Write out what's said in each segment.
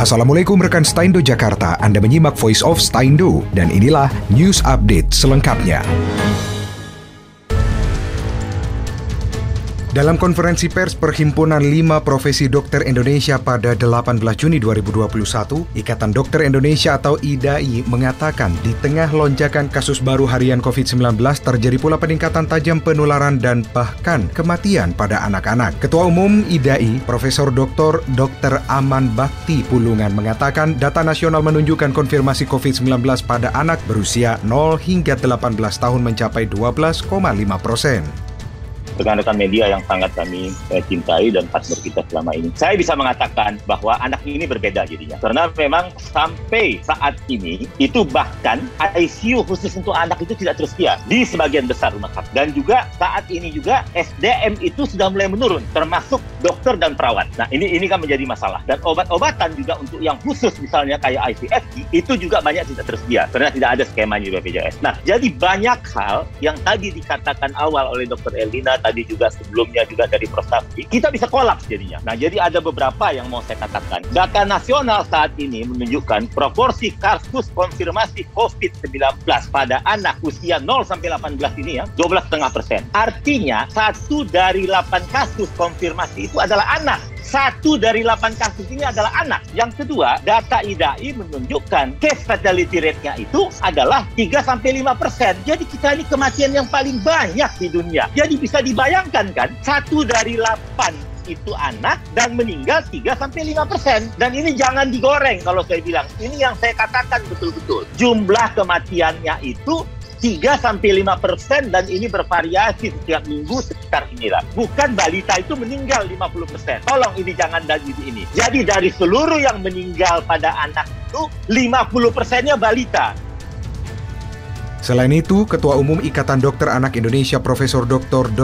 Assalamualaikum rekan Staindo Jakarta, Anda menyimak Voice of Staindo dan inilah News Update selengkapnya. Dalam konferensi pers Perhimpunan 5 Profesi Dokter Indonesia pada 18 Juni 2021, Ikatan Dokter Indonesia atau IDAI mengatakan di tengah lonjakan kasus baru harian COVID-19 terjadi pula peningkatan tajam penularan dan bahkan kematian pada anak-anak. Ketua Umum IDAI, Profesor Dr. Aman Bakti Pulungan mengatakan data nasional menunjukkan konfirmasi COVID-19 pada anak berusia 0 hingga 18 tahun mencapai 12,5%. Rekan-rekan media yang sangat kami cintai dan partner kita selama ini. Saya bisa mengatakan bahwa anak ini berbeda jadinya. Karena memang sampai saat ini, itu bahkan ICU khusus untuk anak itu tidak tersedia di sebagian besar rumah sakit. Dan juga saat ini juga SDM itu sudah mulai menurun, termasuk dokter dan perawat. Nah ini kan menjadi masalah. Dan obat-obatan juga untuk yang khusus misalnya kayak IVF itu juga banyak tidak tersedia. Karena tidak ada skemanya di BPJS. Nah jadi banyak hal yang tadi dikatakan awal oleh Dr. Elina, tadi juga sebelumnya juga dari Prof. Safri, kita bisa kolaps jadinya. Nah, jadi ada beberapa yang mau saya katakan. Data nasional saat ini menunjukkan proporsi kasus konfirmasi COVID-19 pada anak usia 0-18 ini ya, 12,5%. Artinya, 1 dari 8 kasus konfirmasi itu adalah anak. 1 dari 8 kasus ini adalah anak. Yang kedua, data IDAI menunjukkan case fatality rate-nya itu adalah 3-5%. Jadi kita ini kematian yang paling banyak di dunia. Jadi bisa dibayangkan kan, 1 dari 8 itu anak dan meninggal 3-5%. Dan ini jangan digoreng kalau saya bilang. Ini yang saya katakan betul-betul. Jumlah kematiannya itu 3-5% dan ini bervariasi setiap minggu sekitar inilah. Bukan balita itu meninggal 50%. Tolong ini jangan dari ini. Jadi dari seluruh yang meninggal pada anak itu 50%-nya balita. Selain itu, Ketua Umum Ikatan Dokter Anak Indonesia Profesor Dr.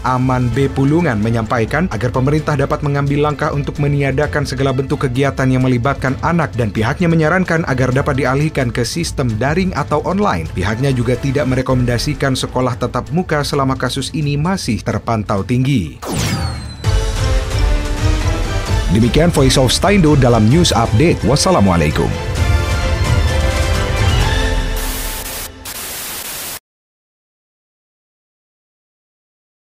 Aman B. Pulungan menyampaikan agar pemerintah dapat mengambil langkah untuk meniadakan segala bentuk kegiatan yang melibatkan anak dan pihaknya menyarankan agar dapat dialihkan ke sistem daring atau online. Pihaknya juga tidak merekomendasikan sekolah tatap muka selama kasus ini masih terpantau tinggi. Demikian Voice of Staindo dalam News Update. Wassalamualaikum.